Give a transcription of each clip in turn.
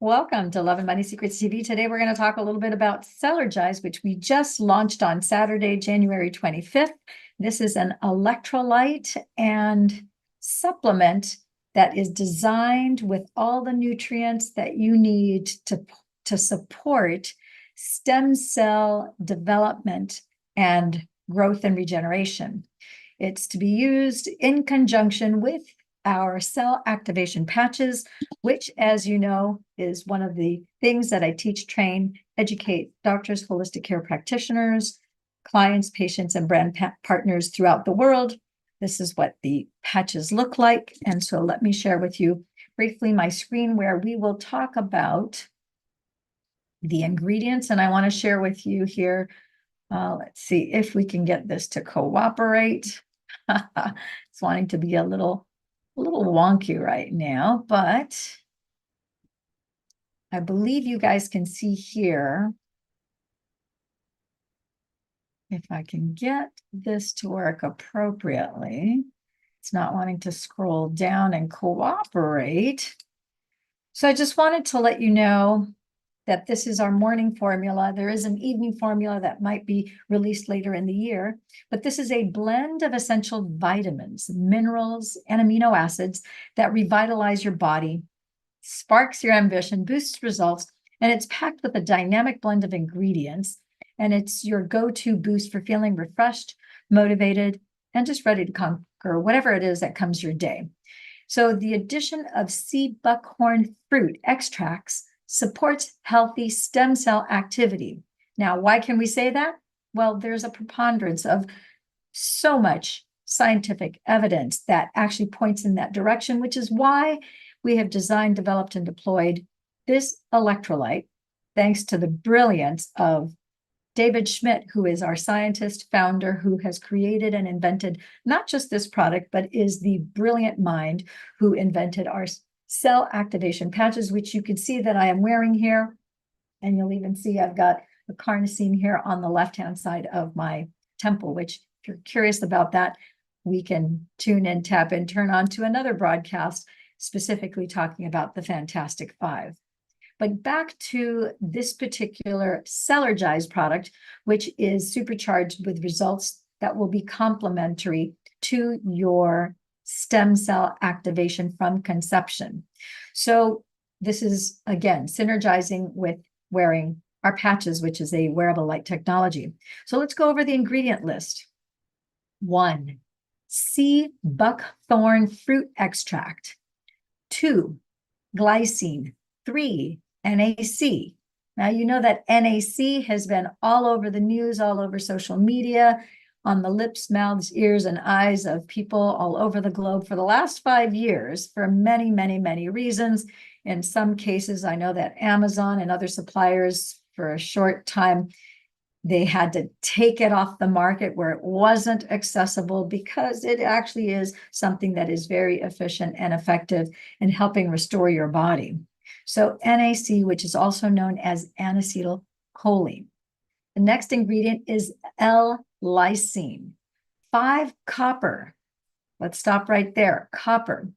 Welcome to Love and Money Secrets TV. Today we're going to talk a little bit about Cellergize, which we just launched on Saturday, January 25th. This is an electrolyte and supplement that is designed with all the nutrients that you need to support stem cell development and growth and regeneration. It's to be used in conjunction with our cell activation patches, which, as you know, is one of the things that I teach, train, educate doctors, holistic care practitioners, clients, patients, and brand partners throughout the world. This is what the patches look like. And so let me share with you briefly my screen where we will talk about the ingredients. And I want to share with you here, let's see if we can get this to cooperate. It's wanting to be a little wonky right now, but I believe you guys can see here. If I can get this to work appropriately, it's not wanting to scroll down and cooperate. So I just wanted to let you know that this is our morning formula. There is an evening formula that might be released later in the year, but this is a blend of essential vitamins, minerals, and amino acids that revitalize your body, sparks your ambition, boosts results, and it's packed with a dynamic blend of ingredients, and it's your go-to boost for feeling refreshed, motivated, and just ready to conquer whatever it is that comes your day. So the addition of sea buckhorn fruit extracts supports healthy stem cell activity. Now, why can we say that? Well, there's a preponderance of so much scientific evidence that actually points in that direction, which is why we have designed, developed, and deployed this electrolyte, thanks to the brilliance of David Schmidt, who is our scientist founder, who has created and invented not just this product, but is the brilliant mind who invented our cell activation patches, which you can see that I am wearing here. And you'll even see I've got a carnosine here on the left-hand side of my temple, which if you're curious about that, we can tune in, tap in, turn on to another broadcast specifically talking about the Fantastic Five. But back to this particular Cellergize product, which is supercharged with results that will be complementary to your stem cell activation from conception. So this is, again, synergizing with wearing our patches, which is a wearable light technology. So let's go over the ingredient list. 1, sea buckthorn fruit extract. 2, glycine. 3, NAC. Now, you know that NAC has been all over the news, all over social media, on the lips, mouths, ears, and eyes of people all over the globe for the last 5 years for many, many, many reasons. In some cases, I know that Amazon and other suppliers, for a short time, they had to take it off the market where it wasn't accessible because it actually is something that is very efficient and effective in helping restore your body. So NAC, which is also known as N-acetylcholine. The next ingredient is L-lysine. 5, copper. Let's stop right there. Copper.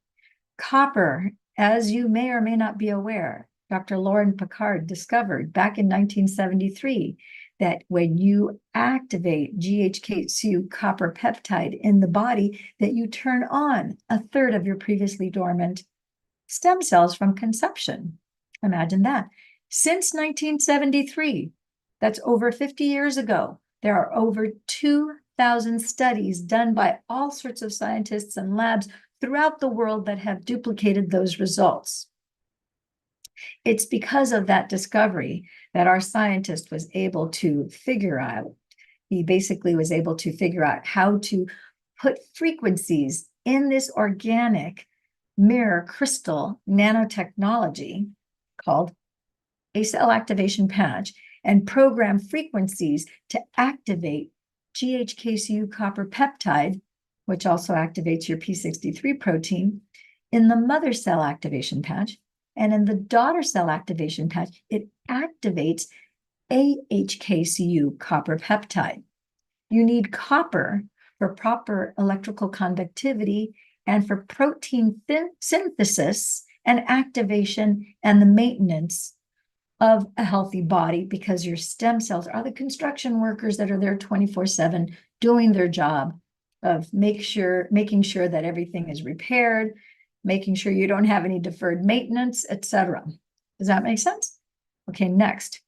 Copper, as you may or may not be aware, Dr. Lauren Picard discovered back in 1973 that when you activate GHK2 copper peptide in the body, that you turn on 1/3 of your previously dormant stem cells from conception. Imagine that. Since 1973, that's over 50 years ago, there are over 2,000 studies done by all sorts of scientists and labs throughout the world that have duplicated those results. It's because of that discovery that our scientist was able to figure out, he basically was able to figure out how to put frequencies in this organic mirror crystal nanotechnology called a cell activation patch and program frequencies to activate GHK2 copper peptide, which also activates your p63 protein, in the mother cell activation patch. And in the daughter cell activation patch, it activates AHKCU copper peptide. You need copper for proper electrical conductivity and for protein synthesis and activation and the maintenance of a healthy body, because your stem cells are the construction workers that are there 24/7 doing their job of making sure that everything is repaired, making sure you don't have any deferred maintenance, etc. Does that make sense? Okay, next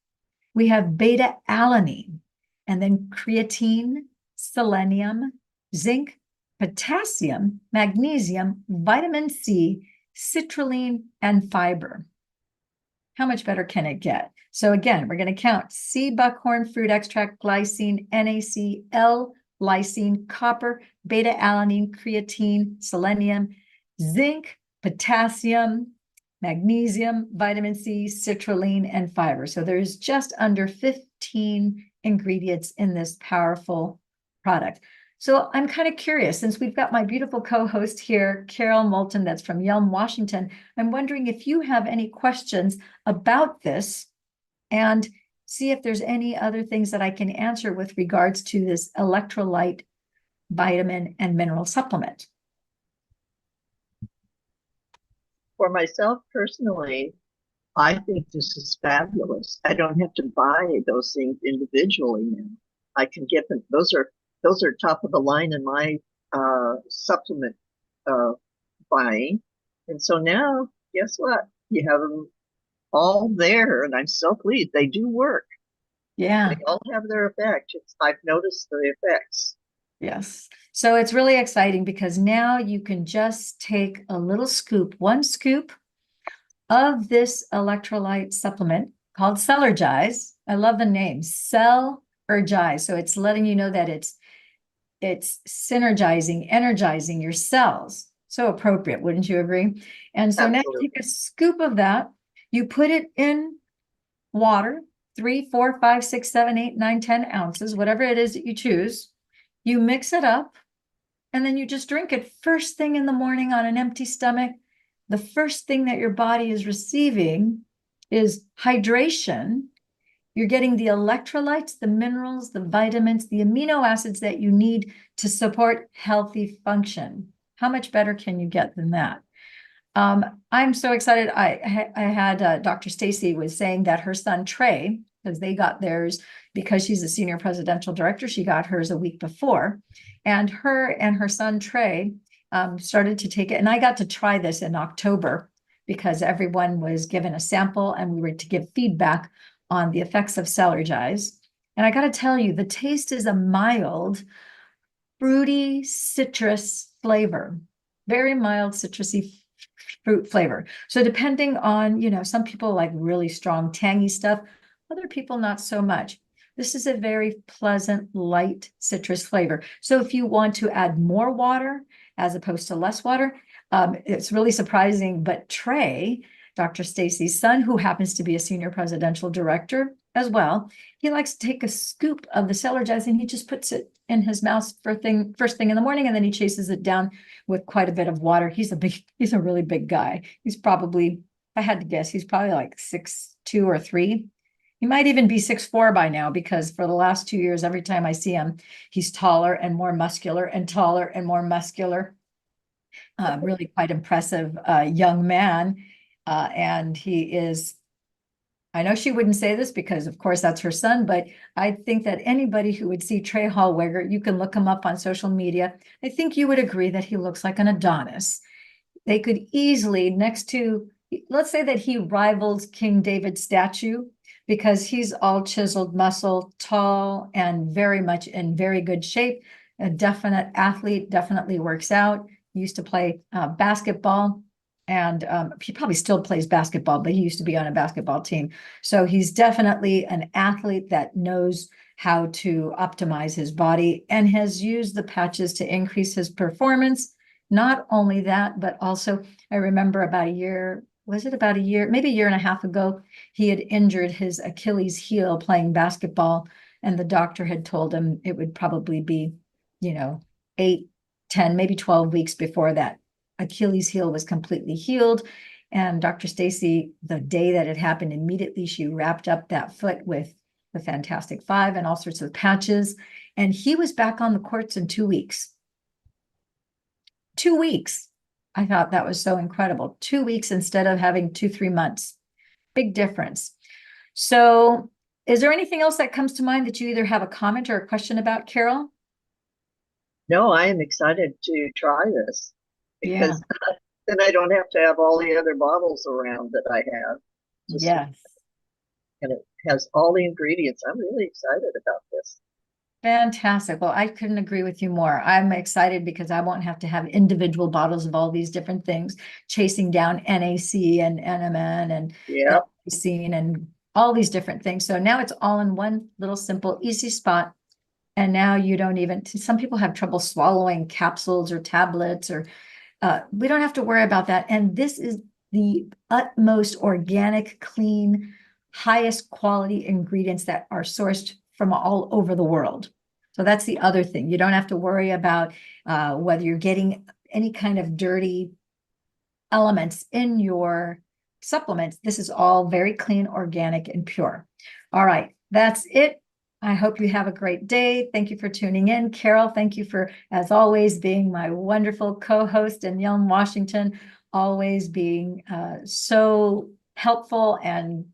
we have beta alanine, and then creatine, selenium, zinc, potassium, magnesium, vitamin C, citrulline, and fiber. How much better can it get? So again, we're going to count C buckhorn fruit extract, glycine, NAC, L-lysine, copper, beta-alanine, creatine, selenium, zinc, potassium, magnesium, vitamin C, citrulline, and fiber. So there's just under 15 ingredients in this powerful product. So I'm kind of curious, since we've got my beautiful co-host here, Carol Moulton, that's from Yelm, Washington, I'm wondering if you have any questions about this, and see if there's any other things that I can answer with regards to this electrolyte vitamin and mineral supplement. For myself personally, I think this is fabulous. I don't have to buy those things individually now. I can get them. Those are top of the line in my supplement buying. And so now, guess what? You have them all there, and I'm so pleased. They do work. Yeah. They all have their effect. I've noticed the effects. Yes. So it's really exciting because now you can just take a little scoop, one scoop of this electrolyte supplement called Cellergize. I love the name, Cellergize. So it's letting you know that it's synergizing, energizing your cells. So appropriate, wouldn't you agree? And so now you take a scoop of that, you put it in water, 3, 4, 5, 6, 7, 8, 9, 10 ounces, whatever it is that you choose. You mix it up, and then you just drink it first thing in the morning on an empty stomach. The first thing that your body is receiving is hydration. You're getting the electrolytes, the minerals, the vitamins, the amino acids that you need to support healthy function. How much better can you get than that? I'm so excited. I had Dr. Stacy was saying that her son Trey, because they got theirs, because she's a senior presidential director, she got hers a week before, and her son Trey started to take it, and I got to try this in October because everyone was given a sample and we were to give feedback on the effects of Cellergize. And I got to tell you, the taste is a mild, fruity citrus flavor, very mild citrusy fruit flavor. So depending on, some people like really strong, tangy stuff, other people not so much. This is a very pleasant, light citrus flavor. So if you want to add more water as opposed to less water, it's really surprising, but Trey, Dr. Stacy's son, who happens to be a senior presidential director as well, he likes to take a scoop of the Cellergize and he just puts it in his mouth first thing in the morning, and then he chases it down with quite a bit of water. He's a really big guy. He's probably, if I had to guess, he's probably like 6'2" or 3. He might even be 6'4" by now, because for the last 2 years, every time I see him, he's taller and more muscular and taller and more muscular. Really quite impressive young man. And he is, I know she wouldn't say this because of course that's her son, but I think that anybody who would see Trey Hallweger, you can look him up on social media. I think you would agree that he looks like an Adonis. They could easily, next to, let's say that he rivals King David's statue, because he's all chiseled muscle, tall, and very much in very good shape. A definite athlete, definitely works out. He used to play basketball, and he probably still plays basketball, but he used to be on a basketball team. So he's definitely an athlete that knows how to optimize his body and has used the patches to increase his performance. Not only that, but also I remember about a year, maybe a year and a half ago, he had injured his Achilles heel playing basketball, and the doctor had told him it would probably be, 8, 10, maybe 12 weeks before that Achilles heel was completely healed. And Dr. Stacy, the day that it happened, immediately she wrapped up that foot with the Fantastic Five and all sorts of patches. And he was back on the courts in 2 weeks. 2 weeks. I thought that was so incredible. 2 weeks instead of having 2, 3 months. Big difference. So is there anything else that comes to mind that you either have a comment or a question about, Carol? No, I am excited to try this Yeah. because then I don't have to have all the other bottles around that I have. Just Yes. and it has all the ingredients. I'm really excited about this. Fantastic. Well, I couldn't agree with you more. I'm excited because I won't have to have individual bottles of all these different things, chasing down NAC and NMN and Yeah. lysine and all these different things. So now it's all in one little simple, easy spot. And now you don't even, some people have trouble swallowing capsules or tablets, or we don't have to worry about that. And this is the utmost organic, clean, highest quality ingredients that are sourced from all over the world. So that's the other thing. You don't have to worry about whether you're getting any kind of dirty elements in your supplements. This is all very clean, organic, and pure. All right, that's it. I hope you have a great day. Thank you for tuning in. Carol, thank you for, as always, being my wonderful co-host, and Yelm Washington, always being so helpful and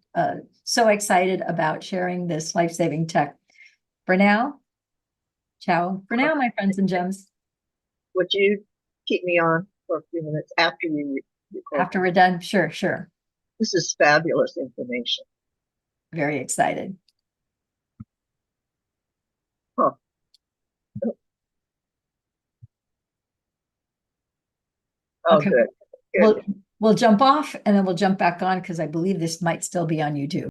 so excited about sharing this life-saving tech. For now, ciao for now, my friends and gems. Would you keep me on for a few minutes after you record? After we're done, sure, sure. This is fabulous information. Very excited. Huh. Oh, Okay. good. We'll jump off and then we'll jump back on because I believe this might still be on YouTube.